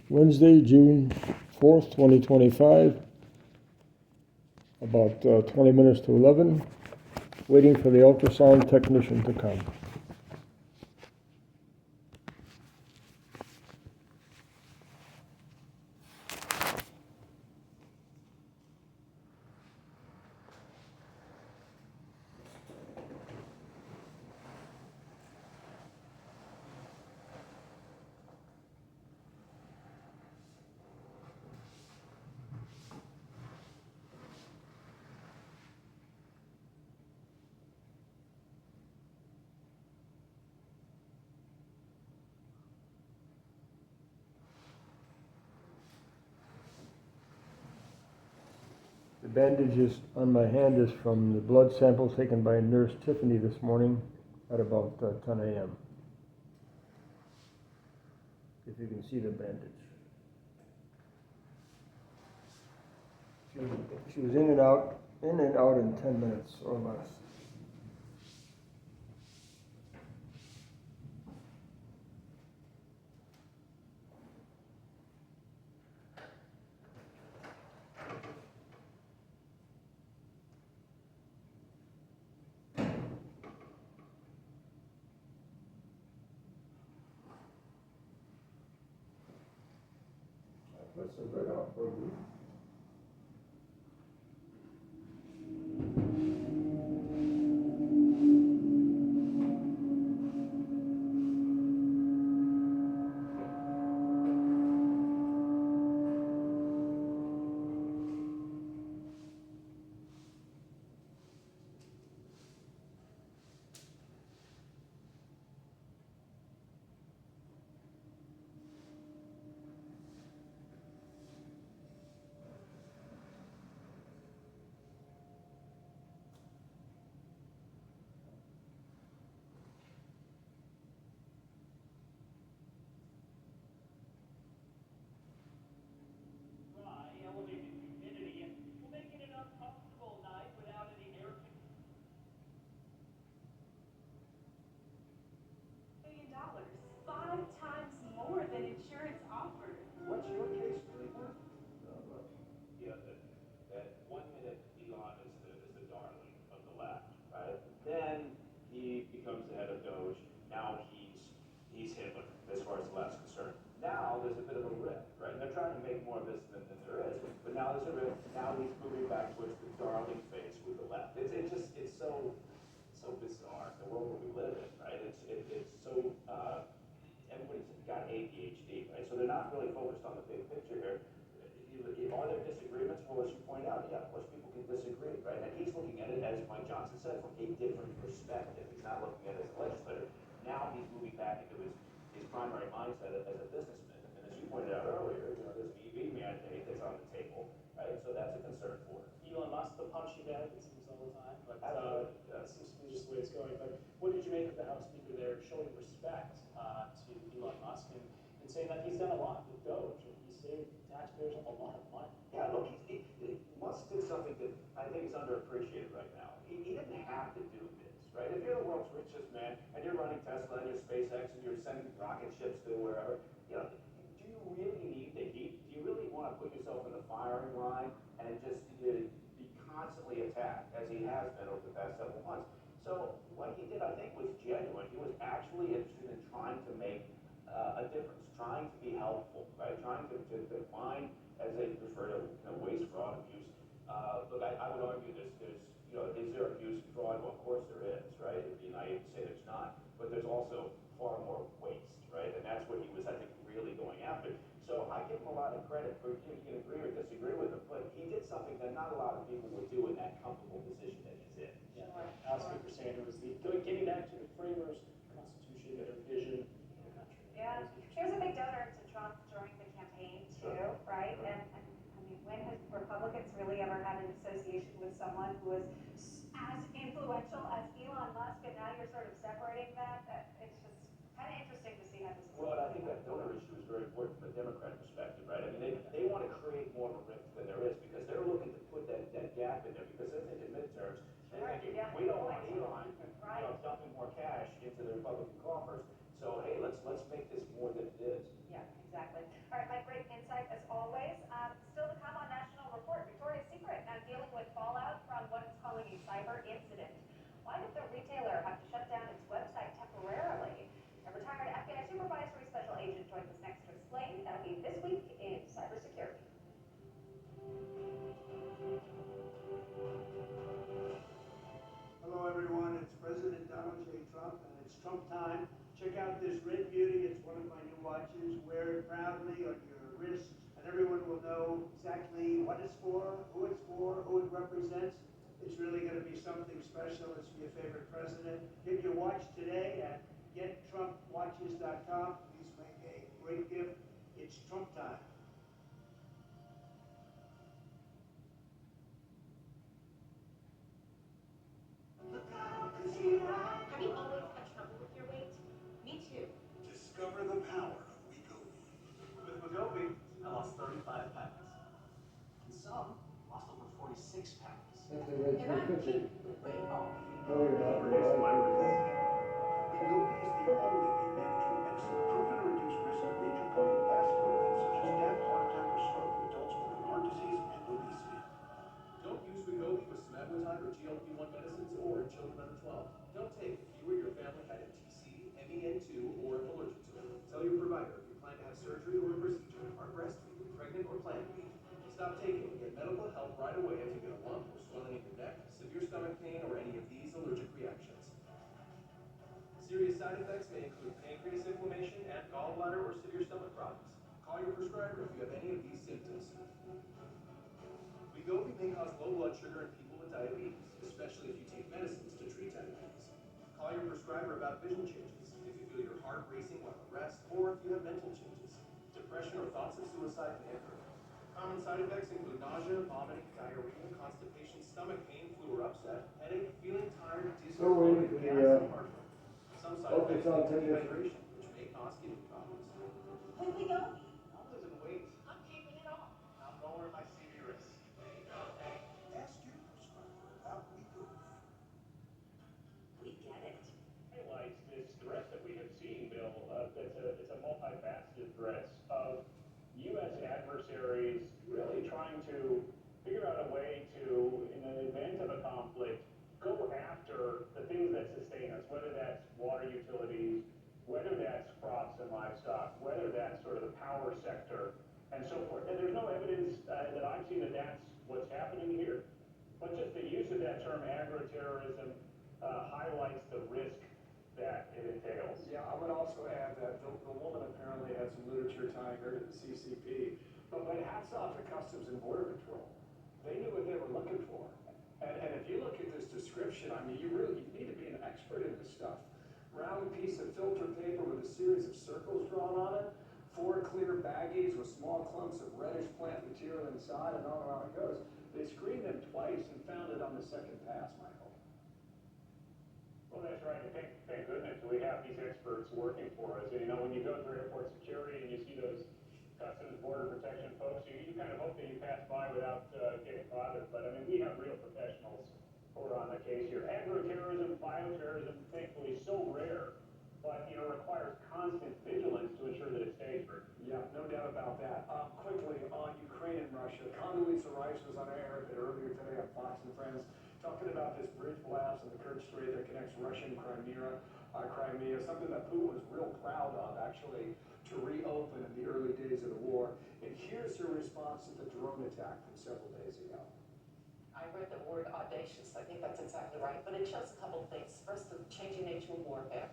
Wednesday, June 4th, 2025, about 20 minutes to 11, waiting for the ultrasound technician to come. The bandages on my hand is from the blood sample taken by Nurse Tiffany this morning at about 10 a.m. If you can see the bandage. She was in and out in 10 minutes or less. That's a good out for you. What's your case really worth? Yeah, that 1 minute Elon is the darling of the left, right? Then he becomes the head of Doge. Now he's Hitler as far as the left's concerned. Now there's a bit of a rift, right? And they're trying to make more of this than there is. But now there's a rift. Now he's moving back towards the darling phase with the left. It's so bizarre the world that we live in, right? It's so everybody's got ADHD, right? So they're not really focused on the big picture here. Are there disagreements? Well, as you point out, yeah, of course people can disagree, right? And he's looking at it, as Mike Johnson said, from a different perspective. He's not looking at it as a legislator. Now he's moving back into his primary mindset as a businessman. And as you pointed out earlier, there's an EV mandate that's on the table, right? So that's a concern for him. Elon Musk, the punching bag, it seems all the time, but That seems to be just the way it's going. But what did you make of the House Speaker there showing respect to Elon Musk and saying that he's done a lot with Doge and he saved taxpayers a lot of money? Yeah, look, Musk did something that I think is underappreciated right now. He didn't have to do this, right? If you're the world's richest man and you're running Tesla and your SpaceX and you're sending rocket ships to wherever, do you really need the heat? Do you really want to put yourself in the firing line and just be constantly attacked, as he has been over the past several months? So what he did, I think, was genuine. He was actually interested in trying to make a difference, trying to be helpful, right? Trying to find, as they refer to, waste, fraud, abuse. Look, I would argue there's, is there abuse and fraud? Well, of course there is, right? It'd be naive to say there's not, but there's also far more waste, right? And that's what he was, I think, really going after. So I give him a lot of credit for, you can agree or disagree with him, but he did something that not a lot of people would do in that comfortable position that he's in. Yeah, House Speaker Sanders, getting back to the framers' constitution, their vision for the country. Yeah, she was a big donor to Trump during the campaign too, right? And I mean, when has Republicans really ever had an association with someone who was as influential as Elon Musk? And now you're sort of separating that. It's just kind of interesting to see how this is. Well, and I think that donor issue is very important from a Democrat perspective, right? I mean, they want to create more of a rift than there is because they're looking to put that gap in there because they're thinking midterms. They're thinking, we don't want Elon dumping more cash into the Republican coffers. So, hey, let's make this more than it is. Yeah, exactly. All right, Mike, great. wear it proudly on your wrist, and everyone will know exactly what it's for, who it represents. It's really going to be something special. It's for your favorite president. Get your watch today at gettrumpwatches.com. Please make a great gift. It's Trump time. Have you always had trouble with your weight? Me too. Discover the power of Wegovy. With Wegovy, I lost 35 pounds. And some lost over 46 pounds. If they weigh And I 350. keep the weight off. No, you're not. Reducing my risk. Wegovy is the only weight management medicine proven to reduce risk of major cardiovascular events such as death, heart attack, or stroke in adults with heart disease and obesity. Don't use Wegovy with semaglutide or GLP-1 medicines or in children under 12. Don't take if you or your family had MTC, MEN2, or if allergic to it. Tell your provider if you plan to have surgery or a procedure, are breastfeeding, pregnant, or plan to be. Stop taking and get medical help right away if you get a lump or swelling in your neck, severe stomach pain, or any of these allergic reactions. Serious side effects may include pancreas inflammation and gallbladder or severe stomach problems. Call your prescriber if you have any of these symptoms. Wegovy may cause low blood sugar in people with diabetes, especially if you take medicines to treat diabetes. Call your prescriber about vision changes, if you feel your heart racing while at rest, or if you have mental changes. Depression or thoughts of suicide may occur. Common side effects include nausea, vomiting, diarrhea, constipation, stomach pain, flu or upset, headache, feeling tired, So waiting disoriented, for gas, the and heartburn. Some side focus effects on include technician. dehydration, which may cause kidney problems. With Wegovy, I'm losing weight. I'm keeping it off. I'm lowering my CV risk. Ask your prescriber about Wegovy. We get it. Highlights this threat that we have seen, Bill. It's a multifaceted threat of U.S. adversaries really trying to figure out a way to, in the event of a conflict, go after the things that sustain us, whether that's water utilities, whether that's crops and livestock, whether that's sort of the power sector, and so forth. And there's no evidence that I've seen that that's what's happening here, but just the use of that term agroterrorism highlights the risk that it entails. Yeah, I would also add that the woman apparently had some literature tying her to the CCP. But hats off to Customs and Border Patrol. They knew what they were looking for. And if you look at this description, I mean, you need to be an expert in this stuff. Round piece of filter paper with a series of circles drawn on it, 4 clear baggies with small clumps of reddish plant material inside, and on it goes. They screened them twice and found it on the second pass, Michael. Well, that's right. And thank goodness we have these experts working for us. And, you know, when you go through airport security and you see those Customs Border Protection folks, you kind of hope that you pass by without getting bothered. But, I mean, we have real professionals who are on the case here. Agroterrorism, bioterrorism, thankfully, so rare, but, you know, requires constant vigilance to ensure that it stays free. Yeah, no doubt about that. Quickly, on Ukraine and Russia, Condoleezza Rice was on air a bit earlier today on Fox and Friends, talking about this bridge collapse in the Kerch Strait that connects Russia and Crimea, something that Putin was real proud of, actually, to reopen in the early days of the war. And here's her response to the drone attack from several days ago. I read the word audacious. I think that's exactly right. But it shows a couple of things. First, the changing nature of warfare.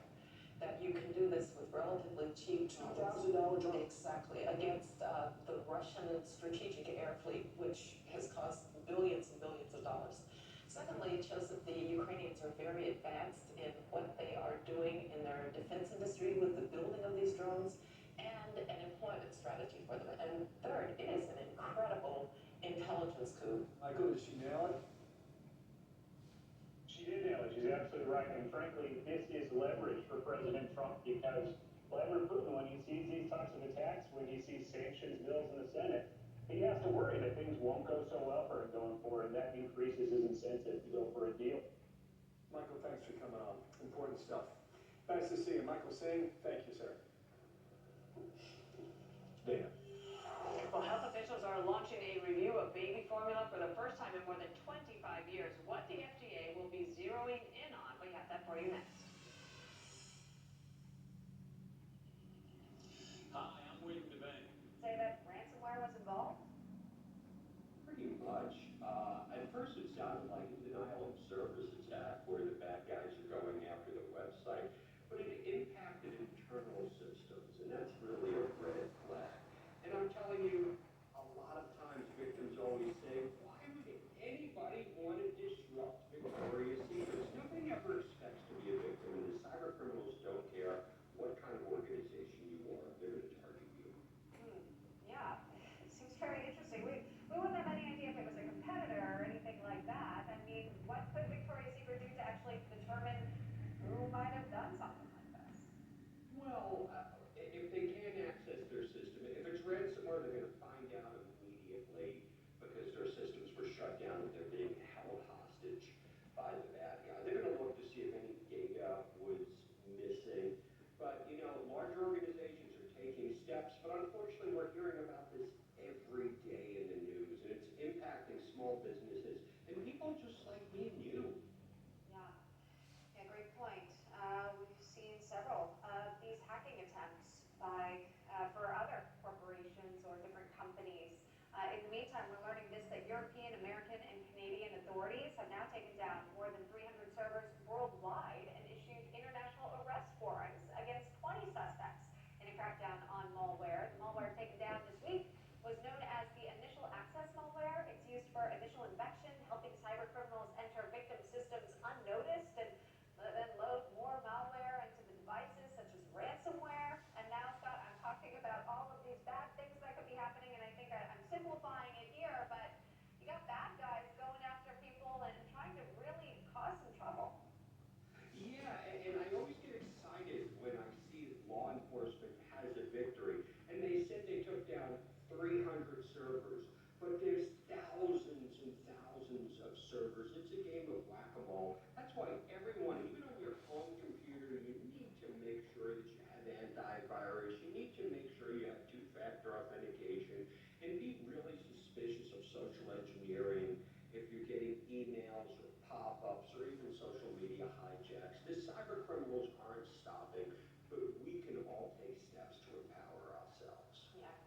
That you can do this with relatively cheap $2,000 drone. Exactly. Against the Russian strategic air fleet, which has cost billions and billions of dollars. Secondly, it shows that the Ukrainians are very advanced in what they are doing in their defense industry with the building of these drones and an employment strategy for them. And third, it is an incredible intelligence coup. Michael, did she nail it? She did nail it. She's absolutely right. And frankly, this is leverage for President Trump because Vladimir Putin, when he sees these types of attacks, when he sees sanctions bills in the Senate, he has to worry that things won't go so well for him going forward, and that increases his incentive to go for a deal. Michael, thanks for coming on. Important stuff. Nice to see you. Michael Singh, thank you, sir. Dana. Well, health officials are launching a review of baby formula for the first time in more than 25 years. What the FDA will be zeroing in on. We have that for you next. Hi, I'm William DeBank. Say that ransomware was involved? Pretty much. At first it sounded like a denial of service attack where the bad guys are going after the website, but it impacted internal systems.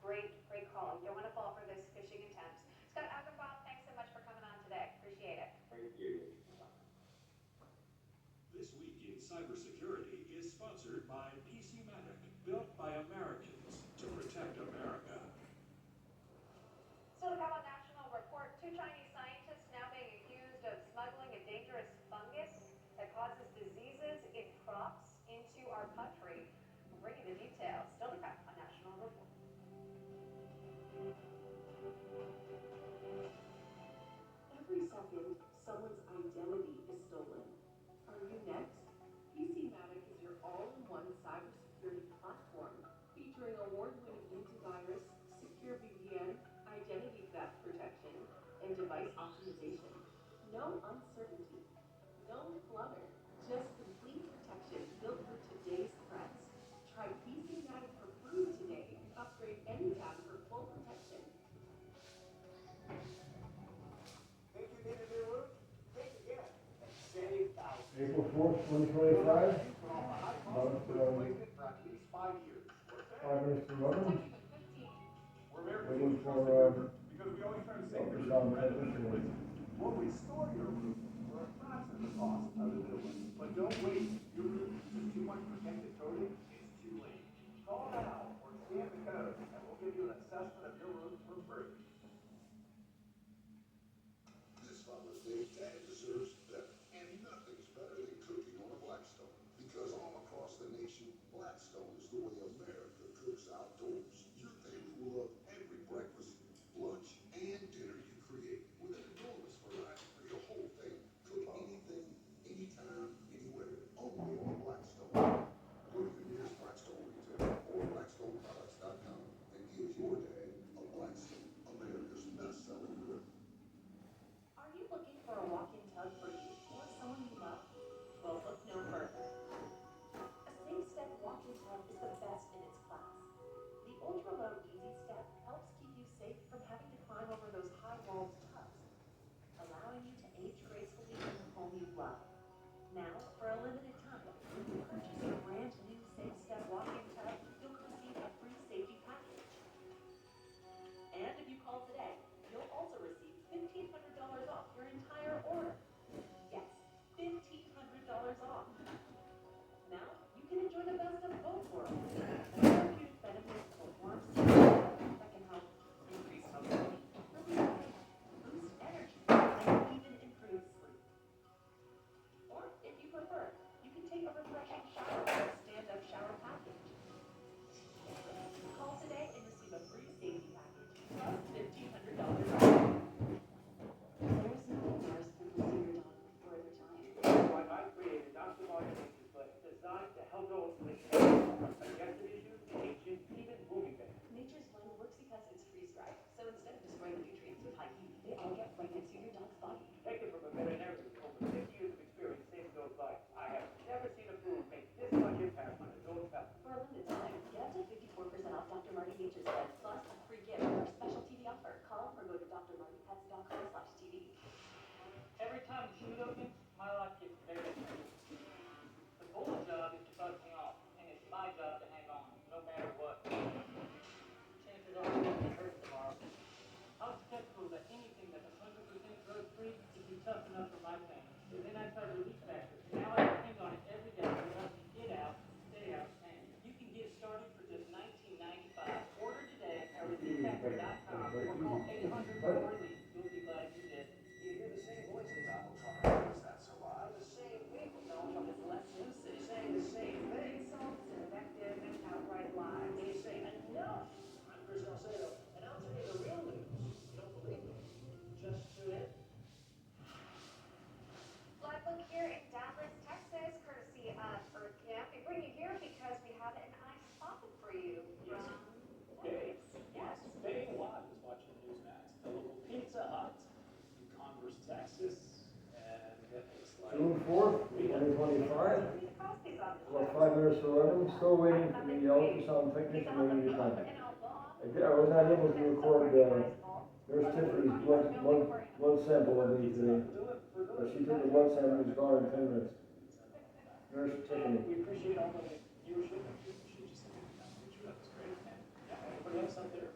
Great call. You don't want to fall for those phishing attempts. Scott Ackerbaum, thanks so much for coming on today. Appreciate it. Thank you. This week in cybersecurity is sponsored by PCmatic, built by Americans to protect America. Silicon National report 2 Chinese scientists now being accused of smuggling a dangerous fungus that causes diseases in crops into our country. We'll bring you the details. Still to come on National Report. Every second, someone's identity is stolen. Are you next? PCmatic is your all-in-one cybersecurity platform featuring award-winning antivirus, secure VPN, identity theft protection, and device optimization. No uncertainty, no clutter, just complete protection built for today's threats. Try PCmatic for free today and upgrade anytime for full protection. Think you need a new roof? Think again and save thousands. April 4th, 2025. Put off a high cost About, replacement for at least 5 years. 5 minutes to 11. We're American Waiting for because we always try to save your ultrasound technician. We'll restore your roof for a fraction of the cost of the new one. But don't wait. Your roof is too much protected coating. It's too late. Call now or scan the code and we'll give you an assessment of your roof for free. This Father's Day, Dad deserves better. And nothing's better than cooking on a Blackstone. Because all across the nation, Blackstone is the way America cooks outdoors. Your family will love every breakfast, lunch, and dinner you create with an enormous variety for your whole family. Cook anything, anytime, anywhere. Only on Blackstone. Go to your nearest Blackstone retailer or BlackstoneProducts.com and give your dad a Blackstone, America's best-selling grill. Are you looking for a walk-in tub for you or someone you love? Well, look no further. A safe-step walk-in tub is the best in its class. The ultra-low easy step helps keep you safe from having to climb over those high-walled tubs, allowing you to age gracefully in the home you love. Now, for a limited time, when you purchase a brand new safe-step walk-in tub, you'll receive a free safety package. And if you call today, you'll also receive $1,500 off your entire order. Yes, $1,500 off. Now, you can enjoy the best of both worlds. The therapeutic benefits of a warm safe that can help increase mobility, relieve pain, boost energy, and even improve sleep. Or, if you prefer, you can take a refreshing shower with a stand-up shower package. Call today and receive a free safety package plus $1,500 off. There's nothing worse than losing your dog before their time. That's why I created Dr. Martin Display, designed to help those with digestive issues, aging, even moving back. Nature's Blend works because it's freeze-dried, so instead of destroying the nutrients with high heat, they all get right next to your dog's body. Taken from a veterinarian with over 50 years of experience saving those lives. I have never seen a food make this much impact on a dog's health. For a limited time, get up to 54% off Dr. Marty Nature's Blend, plus a free gift with our special TV offer. Call or go to drmartypets.com/TV. Every time the shoot opens, my life gets very different. The bull's job is to bust me off, and it's my job to hang on, no matter what. Chances are I'm gonna get hurt tomorrow. I was skeptical that anything that's 100% drug-free would be tough enough for my family. But then I tried Relief Factor. Now I depend on it every day to help me get out, stay out, and you can get started for just $19.95. Order today at relieffactor.com or call 800-4-RELIEF. You'll be glad you did. You hear the same voices out there. Is that so loud? The same people. No, it's less lucid. Saying the same thing. Insults, invective, and outright lies. They say enough. I'm Chris Salcedo, and I'll tell you the real news. You don't believe me? Just tune in. Live look here in Dallas, Texas, courtesy of Earth Camp. We bring you here because we have an eye spotted for you Yes. from Dave. Yes. Dave Watt is watching Newsmax, the local Pizza Hut in Converse, Texas, and it looks like June 4th, 2025. The Cosby's on the About show. 5 minutes to 11. Still waiting for the ultrasound technician when he gets back. I was not able to record Nurse Tiffany's blood sample of me today. But she took the blood sample and was gone in 10 minutes. Nurse Tiffany. we appreciate all the viewership. She just sent me a picture. That was great. And yeah, everybody else out there,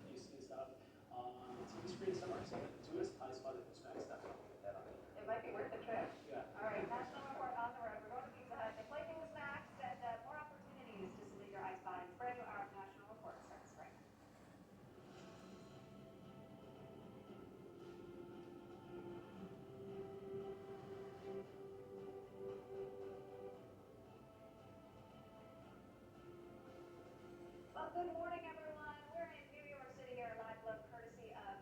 Well, good morning, everyone. We're in New York City here, live look courtesy of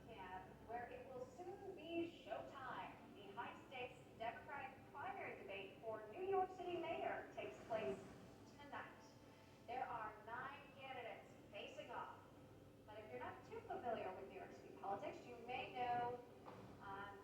Camp, where it will soon be showtime. The high-stakes Democratic primary debate for New York City mayor takes place tonight. There are 9 candidates facing off. But if you're not too familiar with New York City politics, you may know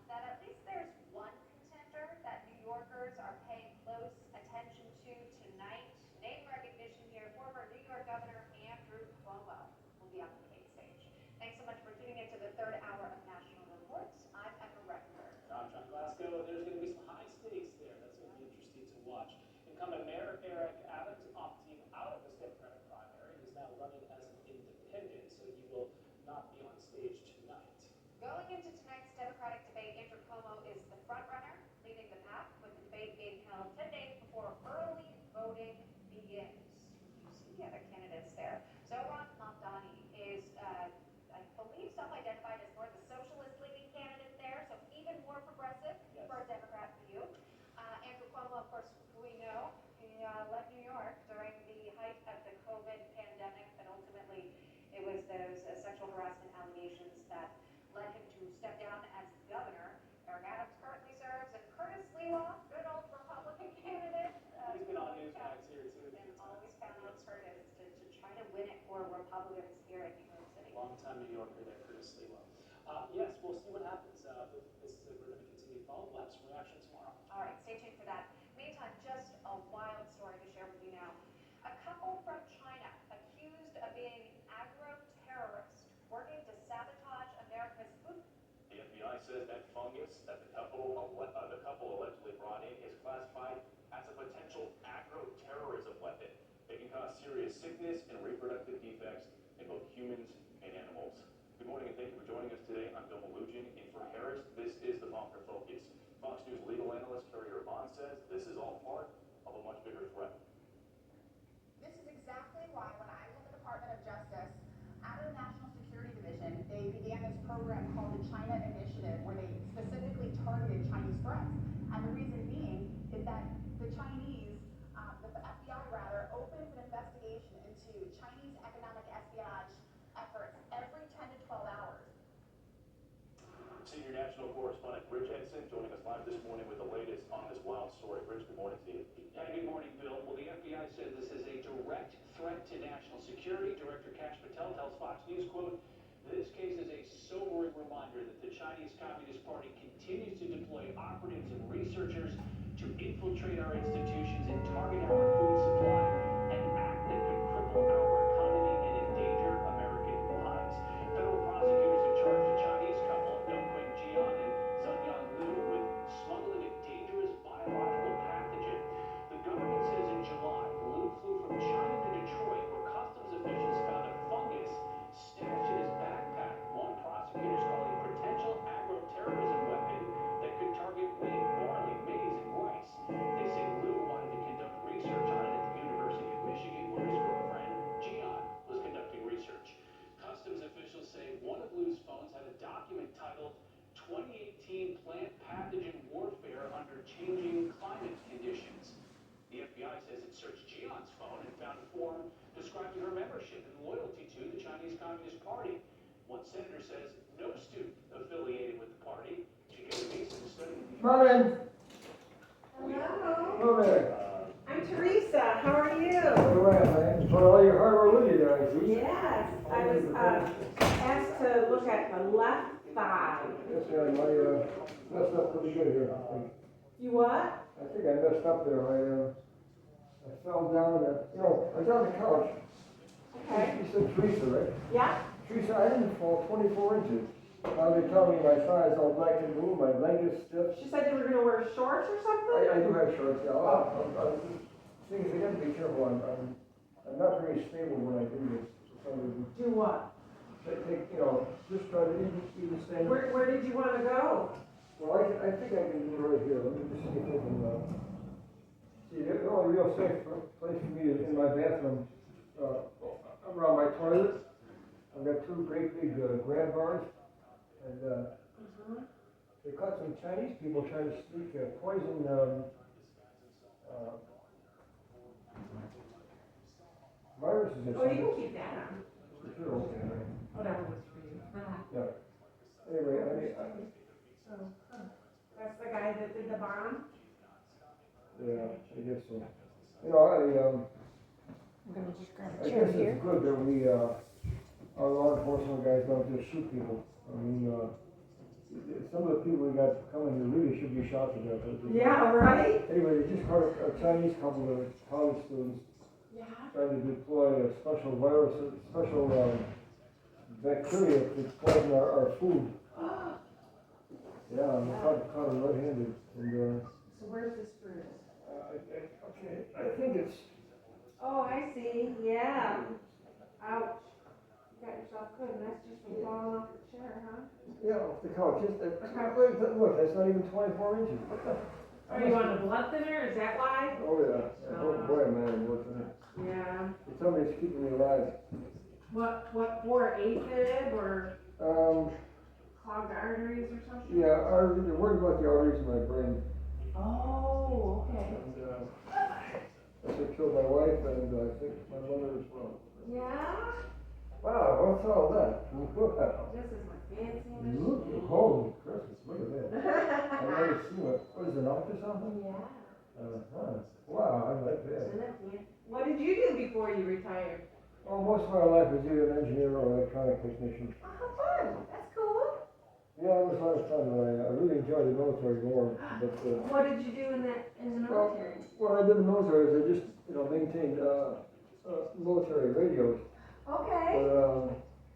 that at least there's one contender that New Yorkers are paying close attention to tonight. Name recognition here, former New York Governor Andrew Cuomo will be on the debate stage. Thanks so much for tuning into the third hour of National Reports. I'm Emma Rector. I'm John Glasgow. There's going to be some high stakes there. That's going to be interesting to watch. Incumbent Mayor Eric Adams opting out of his Democratic primary. He's now running as an independent, so he will not be on stage tonight. Going into tonight's Democratic debate, Andrew Cuomo is the frontrunner, leading the pack, with the debate being held 10 days before early voting begins. You see the other candidates there. Zohran Mamdani is, I believe, self-identified as more the socialist-leaning candidate there, so even more progressive for a Democrat view. Andrew Cuomo, of course, we know, he left New York during the height of the COVID pandemic, but ultimately it was those sexual harassment allegations that led him to step down as governor. Eric Adams currently serves, and Curtis Lewa, good old Republican candidate. He's been on Newsmax here too. And always count on Curtis to try to win it for Republicans here in New York City. Long-time New Yorker there, Curtis Lewa. Yes, we'll see what happens. This is we're going to continue to follow. We'll have some reaction tomorrow. All right, stay tuned for that. Meantime, just a wild story to share with you now. A couple from China accused of being agro-terrorists working to sabotage America's food. The FBI says that fungus that the couple allegedly brought in is classified as a potential agro-terrorism weapon. It can cause serious sickness and reproductive defects in both humans and animals. Good morning and thank you for joining us today. I'm Bill Malugin in for Harris. This is the Bonker Focus. Fox News legal analyst Carrier Bond says this is all part of a much bigger threat. This is exactly why when I was in the Department of Justice, out of the National Security Division, they began this program called the China Initiative, where they specifically targeted Chinese threats. And the reason being is that the Chinese, the FBI rather, opens an investigation into Chinese economic espionage efforts every 10 to 12 hours. Senior national correspondent Rich Edson joining us live this morning with the latest on this wild story. Rich, good morning to you. Yeah, good morning, Bill. Well, the FBI says this is a direct threat to national security. Director Kash Patel tells Fox News, quote, "This case is a sobering reminder that the Chinese Communist Party continues to deploy operatives and researchers to infiltrate our institutions and target our food supply, an act that could cripple our economy and endanger American lives." Federal prosecutors have charged a Chinese couple, Dongqing Jian and Zhenyang Liu, with smuggling a dangerous biological pathogen. The government says in July, Liu flew from China to Detroit, where customs officials found a fungus stashed in his backpack. One prosecutor's calling a potential agro-terrorism weapon that could target wheat, barley, maize, and rice. They say Liu wanted to conduct research on it at the University of Michigan, where his girlfriend, Jian, was conducting research. Customs officials say one of Liu's phones had a document titled 2018 Plant Pathogen Warfare Under Changing Climate Conditions. The FBI says it searched Jian's phone and found a form describing her membership and loyalty to the Chinese Communist Party. One senator says no student affiliated with the party should get a visa to study in the Merlin, Hello, hello there. I'm Theresa. How are you? All right, man. For all your hard work with you there, I see. Yes, I was asked to look at the left thigh. Yes, yeah, I messed up pretty good here. You what? I think I messed up there. I fell down. I was on the couch. Okay. You said Teresa, right? Yeah. Teresa, I didn't fall 24 inches. Now they tell me my thighs all black and blue, my leg is stiff. She said you were going to wear shorts or something? I do have shorts, yeah. Thing is, I gotta be careful. I'm not very stable when I do this. For some reason. Do what? Just try to even stand. Where did you want to go? Well, I think I can do it right here. Let me just see if I can, see, the only real safe place for me is in my bathroom, around my toilet. I've got two great big grab bars, and they caught some Chinese people trying to sneak poison viruses or Oh, you something. can keep that on. Sure, okay. Whatever was for you. Yeah. Anyway, So, that's the guy that did the bomb? yeah, I guess so. You know, I'm gonna just grab I guess it's good that we, our law enforcement guys don't just shoot people. I mean, some of the people we got coming here really should be shot to death. Yeah, right? Anyway, they just caught a Chinese couple of college students Yeah. trying to deploy a special virus, special bacteria to poison our food. Yeah, and they caught them red-handed. And, So where's this bruise? okay, I think it's, Oh, I see, yeah. Ouch. You got yourself good, and that's just from falling off the chair, huh? yeah, off the couch. Look, that's not even 24 inches. Are you on a blood thinner, is that why? Oh, yeah. Oh, boy, man, I'm working it. Yeah. Somebody's keeping me alive. What for, AFib or clogged arteries or something? Yeah, they're worried about the arteries in my brain. Oh, okay. And, that's what killed my wife, and I think my mother as well. Yeah? Wow, what's all that? Wow. This is my fancy machine. Look, holy Christmas, look at that. I've never seen it. What is it, an ultrasound? Yeah. Wow, I like that. Isn't it fancy? What did you do before you retired? Well, most of my life was either an engineer or electronic technician. Oh, how fun. That's cool. Yeah, it was a lot of fun. I really enjoyed the military more. But, What did you do in the military? What I did in the military is I just, maintained military radios. Okay.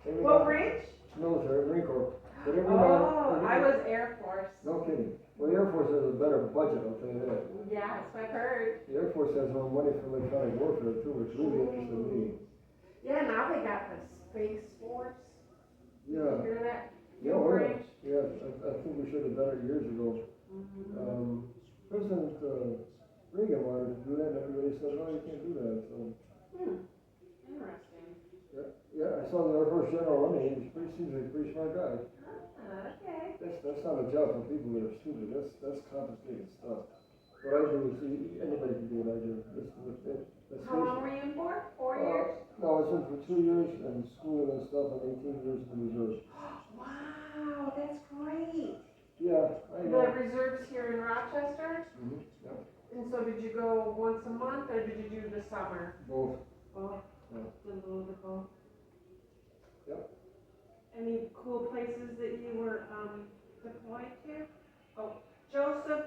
But, What branch? Military, Marine Corps. But I was Air Force. No kidding. Well, the Air Force has a better budget, I'll tell you that. Yeah, that's what I've heard. The Air Force has more money for electronic warfare too, which really interested me. Yeah, now they got the Space Force. Yeah. You hear that? Yeah, yes, I think we should have done it years ago. President Reagan wanted to do that, and everybody said, no, you can't do that, so. Interesting. Yeah, I saw the Air Force General running, seems like a pretty smart guy. Okay. That's not a job for people that are stupid, that's complicated stuff. What I do is, anybody can do what I do. How long were you in for? 4 years? No, I was in for 2 years and schooling and stuff, and 18 years in the reserve. Wow, that's great. Yeah, I know. The reserves here in Rochester? Yeah. And so did you go once a month, or did you do the summer? Both. Both? Yeah. Did a little bit both? Yep. Any cool places that you were deployed to? Oh, Joseph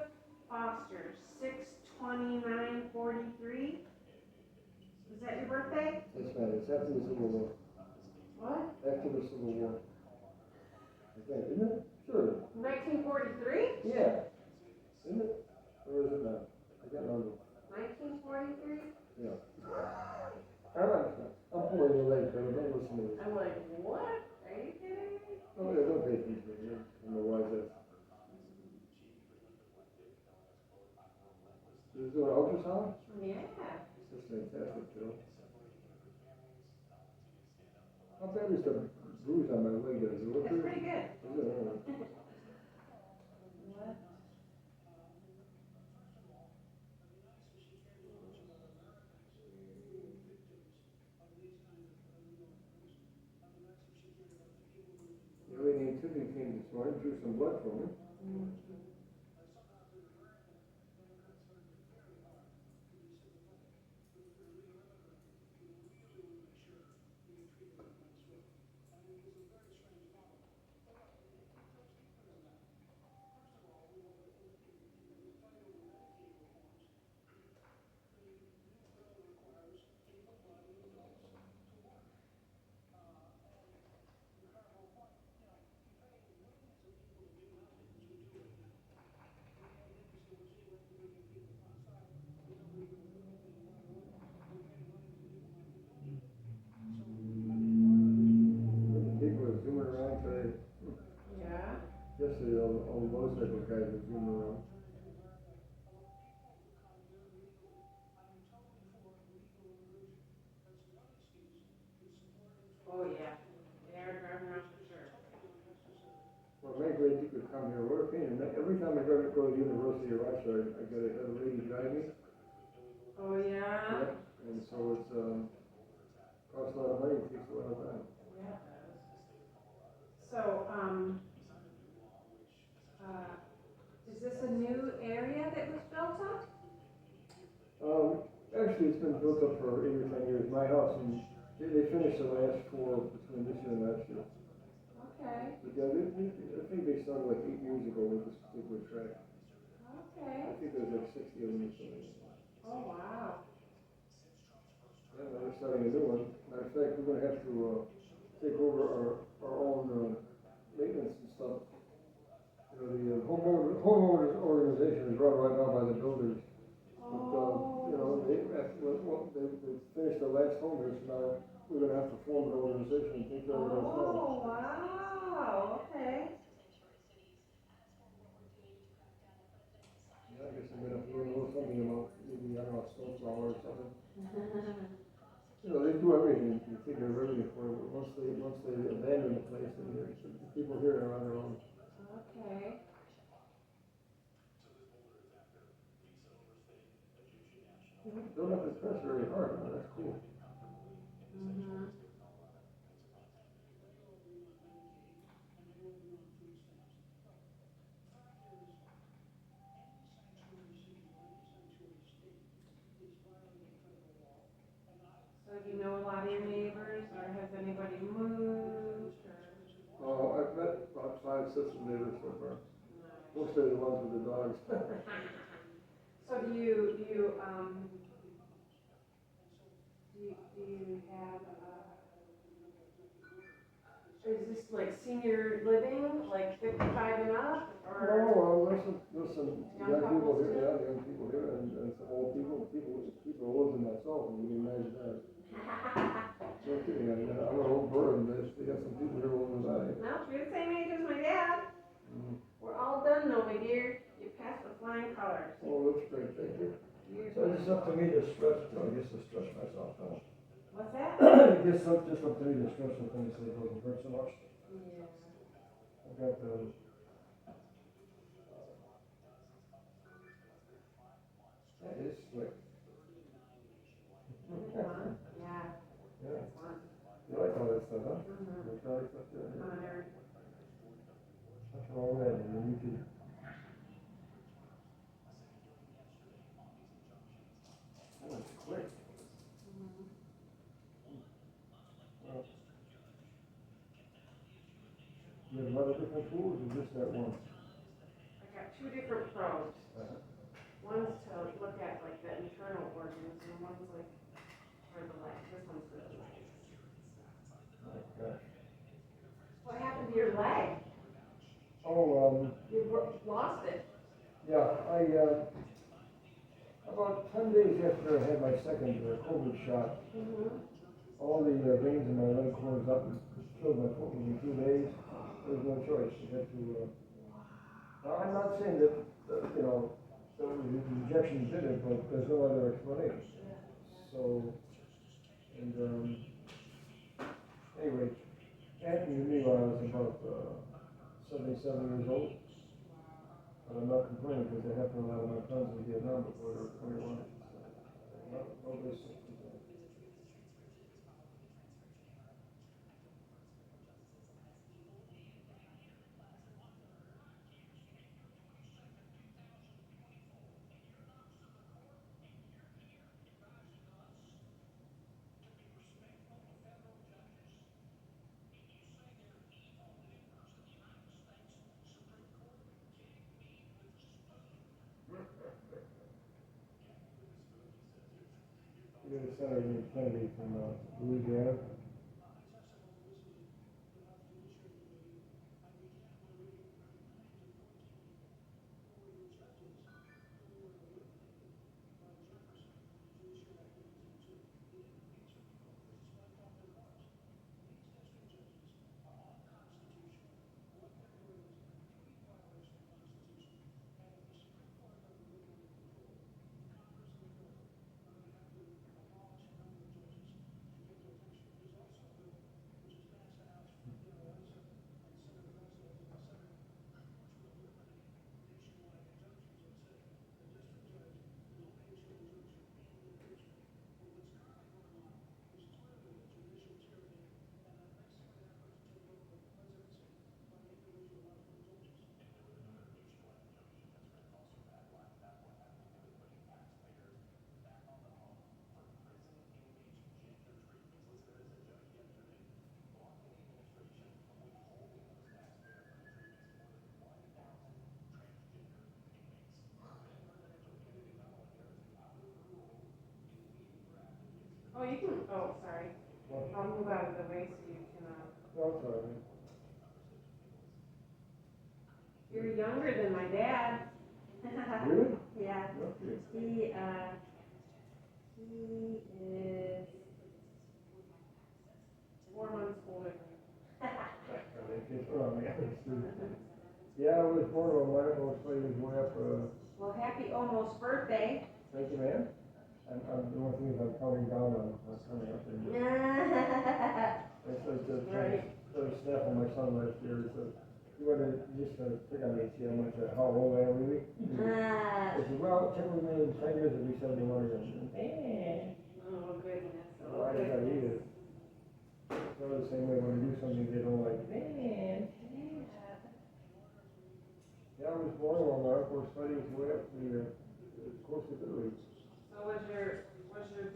Foster, 6/29/43. Is that your birthday? Yes, ma'am. It's after the Civil War. What? After the Civil War. I think, isn't it? Sure. 1943? Yeah. Isn't it? Or is it not? I can't remember. 1943? Yeah. I'm pulling your leg, Carol. Don't listen to me. I'm like, what? Are you kidding me? Oh, yeah, don't pay attention to me. I don't know why that's. Is it an ultrasound? Yeah. That's fantastic, Joe. How bad is the bruise on my leg? Is it That's pretty good. Is it? What? The lady in Tiffany came this morning, drew some blood from me. People are zooming around today. Yeah. Yesterday, all the motorcycle guys were zooming around. Oh, yeah. They are driving around for sure. Well, maybe they could come here. What a pain. Every time I go to the University of Rochester, I got a lady drive me. Oh, yeah? Yeah. And so it's, Costs a lot of money, it takes a lot of time. Yeah, it does. So, is this a new area that was built up? Actually, it's been built up for 8 or 10 years. My house, and they finished the last 4 between this year and last year. Okay, But yeah, I think they started like 8 years ago with this particular track. okay. I think there's like 60 of them or something. Oh, wow. Yeah, now they're starting a new one. Matter of fact, we're gonna have to, take over our own, maintenance and stuff. You know, the homeowners organization is run right now by the builders. But, you know, they finished the last home here, so now we're gonna have to form an organization and take care of it ourselves. Oh, wow, okay. Yeah, I guess I'm gonna have to learn a little something about, maybe, I don't know, snowplow or something. You know, they do everything, they take care of everything for it, but once they abandon the place, and the people here are on their own. Okay. Don't have to press very hard, but that's cool. Mm-hmm. So do you know a lot of your neighbors, or has anybody moved, or? I've met about 5 sets of neighbors so far. Mostly the ones with the dogs. So do you have, is this like senior living, like 55 and up, or? No, there's some Young young people couples here, too? yeah, young people here, and some old people older than myself, and you can imagine that. No kidding, I mean, I'm an old bird, and they got some people here older than I. No, you're the same age as my dad. Mm. We're all done though, my dear. You passed with flying colors. Oh, that's great, thank you. So it's just up to me to stretch, I guess to stretch myself out. What's that? I guess just up to me to stretch the thing so it doesn't hurt so much. Yeah. I've got, yeah, it's slick. Fun? Yeah. Yeah. It's fun. You like all that stuff, huh? Mm-hmm. Electronic stuff, yeah. Honored. Nothing wrong with that, and you can. Oh, it's quick. Mm-hmm. Well, you have a lot of different tools, or just that one? I got 2 different probes. Uh-huh. One's to look at like the internal organs, and one's like for the legs. This one's for the legs. Oh, gosh. What happened to your leg? Oh, You lost it. yeah, about 10 days after I had my second COVID shot, Mm-hmm. all the veins in my leg closed up and killed my foot within 2 days. There was no choice. You had to, now, I'm not saying that, you know, that the injection did it, but there's no other explanation. So, and, anyway, Anthony knew me when I was about 77 years old. But I'm not complaining because it happened to a lot of my friends in Vietnam before they were 21. So, nobody's 60. You're the Senator Kennedy from Louisiana. Oh, sorry. I'll move out of the way so you can, No, it's all right. you're younger than my dad. Really? Yeah. Okay. He is 4 months older than me. Yeah, I was born on my almost way up, Well, happy almost birthday. thank you, man. I'm, the one thing is I'm counting down on coming up there. It's like the Right. staff on my son last year, so you want to just pick on me, see how much, how old I am really? I said, well, 10 remain 10 years will be 71 years. Oh, goodness. Oh, I gotta eat it. It's not the same way when you do something they don't like. Yeah, I was born while my uncle was fighting his way up the coast of Italy. So was your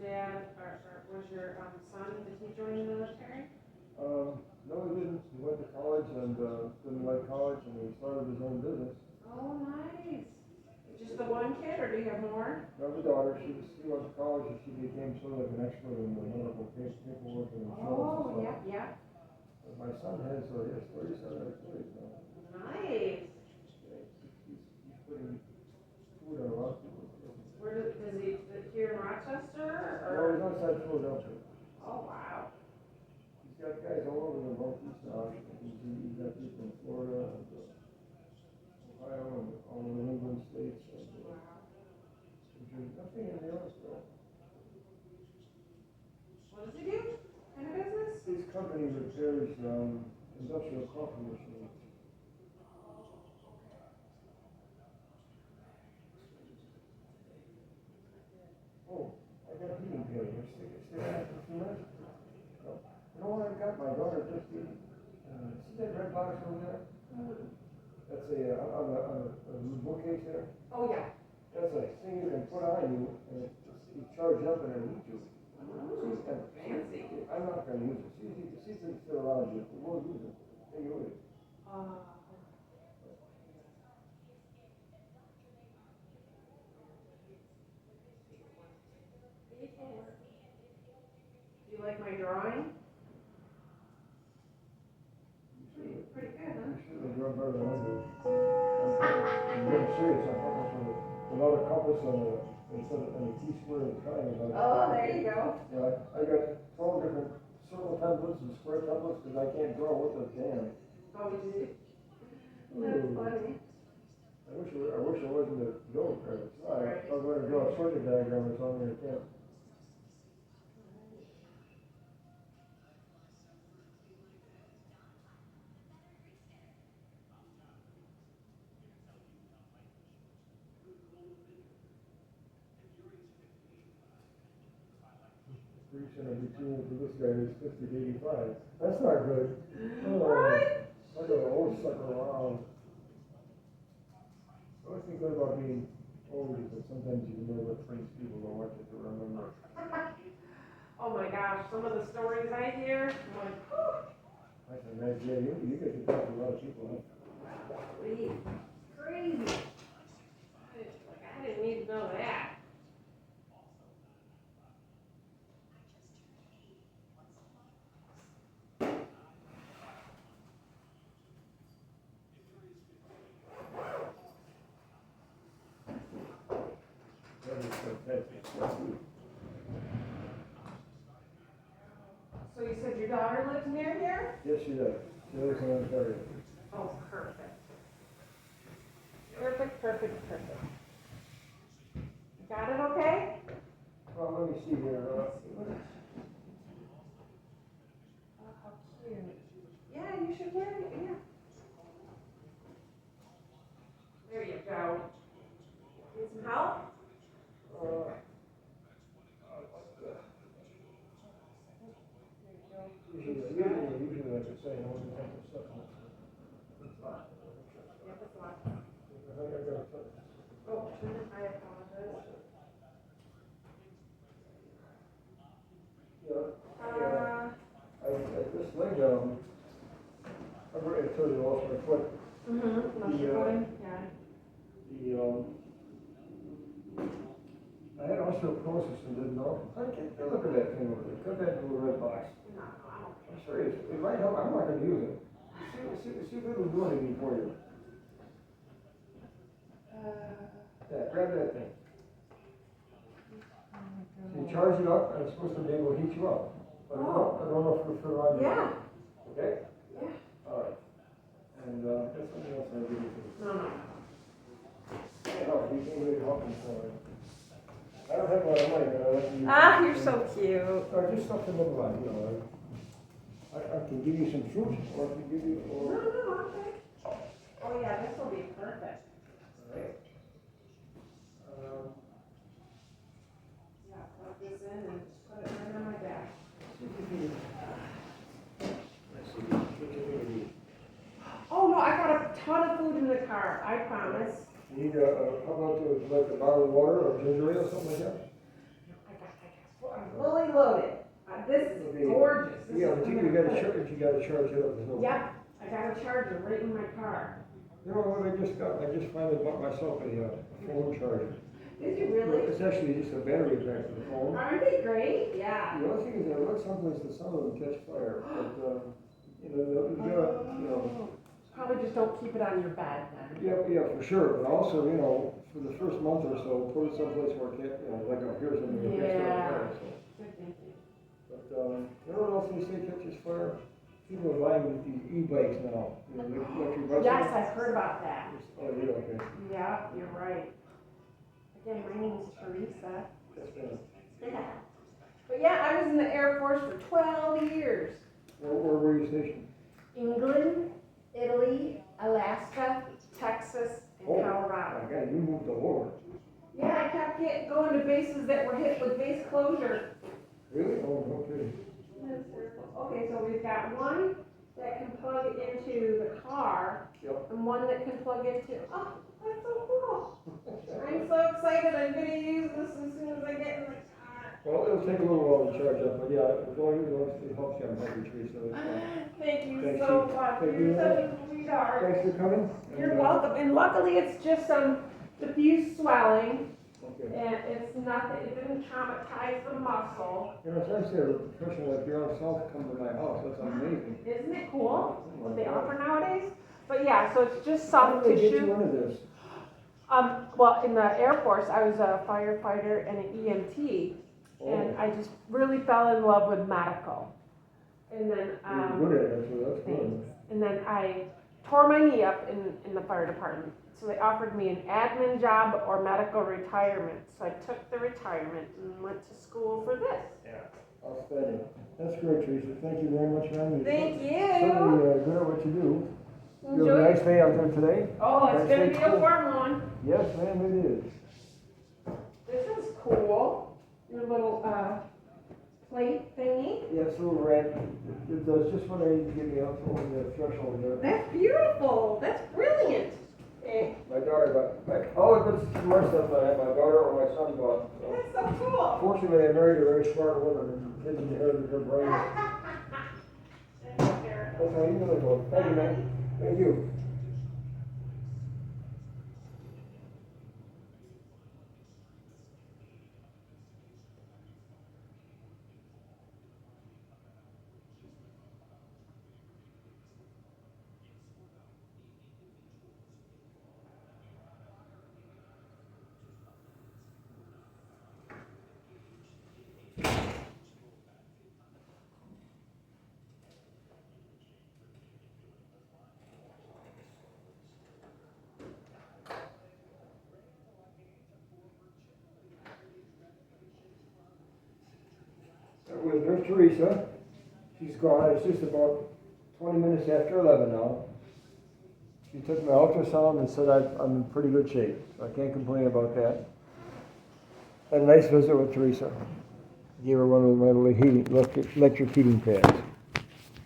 dad, or was your son, did he join the military? No, he didn't. He went to college and didn't like college, and he started his own business. Oh, nice. Just the one kid, or do you have more? I have a daughter. She went to college, and she became sort of like an expert in the medical paperwork and insurance. Oh, and yeah, stuff. yeah. My son has 37 employees now. Nice. Yeah, he's putting food on a lot of people's tables. Where does he, here in Rochester, No, or? he's outside Philadelphia. Oh, wow. He's got guys all over the Northeast now. He's got people in Florida and Ohio and all the New England states. And, nothing in New York, though. What does he do? What kind of business? His company repairs industrial coffee machines. Oh, I got a heating pad here. Stick it out for a few minutes. No. You know what I got? My daughter just did. See that red box over there? That's on the bookcase there. Oh, yeah. That's a thing you can put on you, and you charge up and it'll heat you. Fancy. I'm not going to use it. See if it's still around you. We won't use it. Take it with you. Do you like my drawing? Pretty good, huh? You should have drawn better than I do. I'm very serious. I thought this was another compass and a T-square and a triangle. Oh, there you go. Yeah, I got 12 different circle templates and square templates because I can't draw with a damn. Oh, did you? That's funny. I wish I wasn't a joke. I was going to draw a circuit diagram or something. I can't. And I'll be tuned to this guy who's 50 to 85. That's not good. Oh, What? I got an old sucker around. The only thing good about being old is that sometimes you remember things people don't want you to remember. Oh my gosh, some of the stories I hear, I'm like, whew. I can imagine, yeah, you get to talk to a lot of people, huh? Crazy. Like, I didn't need to know that. That is fantastic. So you said your daughter lives near here? Yes, she does. She lives in Ontario. Oh, perfect. Perfect, perfect, perfect. Got it okay? Well, let me see here. Oh, how cute. Yeah, you should get it, yeah. There you go. Need some help? Usually, like I say, I want to have some stuff. Yeah, that's a lot. I got a touch. Oh, I apologize. This leg, I'm ready to tell you off my foot. Lost your footing? Yeah. I had osteoporosis and didn't know. Look at that thing over there. Cut that little red box. No, I don't care. I'm serious. It might help. I'm not gonna use it. See if it'll do anything for you. Yeah, grab that thing. So you charge it up, and it's supposed to be able to heat you up. But I don't know if it'll fit around you. Yeah. Okay? Yeah. All right. And that's something else I'll give you too. No. Oh, you can't really help me for it. I don't have a lot of money, but I like to use Ah, you're so cute. just stuff to look like, you know. I can give you some fruit, or I can give you, No, okay. Oh yeah, this will be perfect. Alright. Yeah, plug this in and just put it right on my back. Oh no, I got a ton of food in the car, I promise. You need how about like a bottle of water or ginger ale or something like that? I'm fully loaded. This is gorgeous. Yeah, but you gotta charge it up. Yep, I got a charger right in my car. You know what I just got? I just finally bought myself a phone charger. Did you really? It's actually just a battery pack for the phone. Aren't they great? Yeah. The only thing is that I look someplace that some of them catch fire, but you know. Probably just don't keep it on your bed then. Yeah, for sure, but also, you know, for the first month or so, put it someplace where it can't, you know, like up here something. Yeah. But, you know what else they say catches fire? People are buying these e-bikes now, you know, electric bicycles. Yes, I've heard about that. Oh, yeah, okay. Yeah, you're right. Again, my name is Theresa. That's been Yeah. But yeah, I was in the Air Force for 12 years. Where were you stationed? England, Italy, Alaska, Texas, and Colorado. Okay, you moved all over. Yeah, I kept going to bases that were hit with base closure. Really? Oh, okay. Okay, so we've got one that can plug into the car, and one that can plug into, oh, that's so cool. I'm so excited, I'm gonna use this as soon as I get in the car. Well, it'll take a little while to charge up, but yeah, as long as it helps you, I'm happy, Teresa. Thank you Thanks, so Chief. much, Thank you're you. such a sweetheart. Thanks for coming. You're welcome, and luckily it's just some diffuse swelling, Okay. and it's nothing, it didn't traumatize the muscle. You know, it's nice to have a professional like your own self come to my house, that's amazing. Isn't it cool what they offer nowadays? But yeah, so it's just How soft did they tissue. get you into this? Well, in the Air Force, I was a firefighter and an EMT, and I just really fell in love with medical. And then, You're good at it, so that's good. and then I tore my knee up in the fire department. So they offered me an admin job or medical retirement. So I took the retirement and went to school for this. Yeah. Outstanding. That's great, Teresa. Thank you very much, man. Thank you. Certainly good at what you do. You have Enjoy. a nice day out there today. Oh, it's Nice gonna day. be a warm one. Yes, ma'am, it is. This is cool. Your little plate thingy. Yeah, it's a little red. It does just what I need to get me up over the threshold there. That's beautiful. That's brilliant. Eh, My daughter got, all the good smart stuff I had, my daughter or my son bought. So. That's so cool. Fortunately, I married a very smart woman and kids inherited her brain. That's how you really go. Thank you, man. Thank you. With Nurse Theresa. She's gone. It's just about 20 minutes after 11 now. She took my ultrasound and said I'm in pretty good shape. So I can't complain about that. Had a nice visit with Theresa. Gave her one of my little electric heating pads.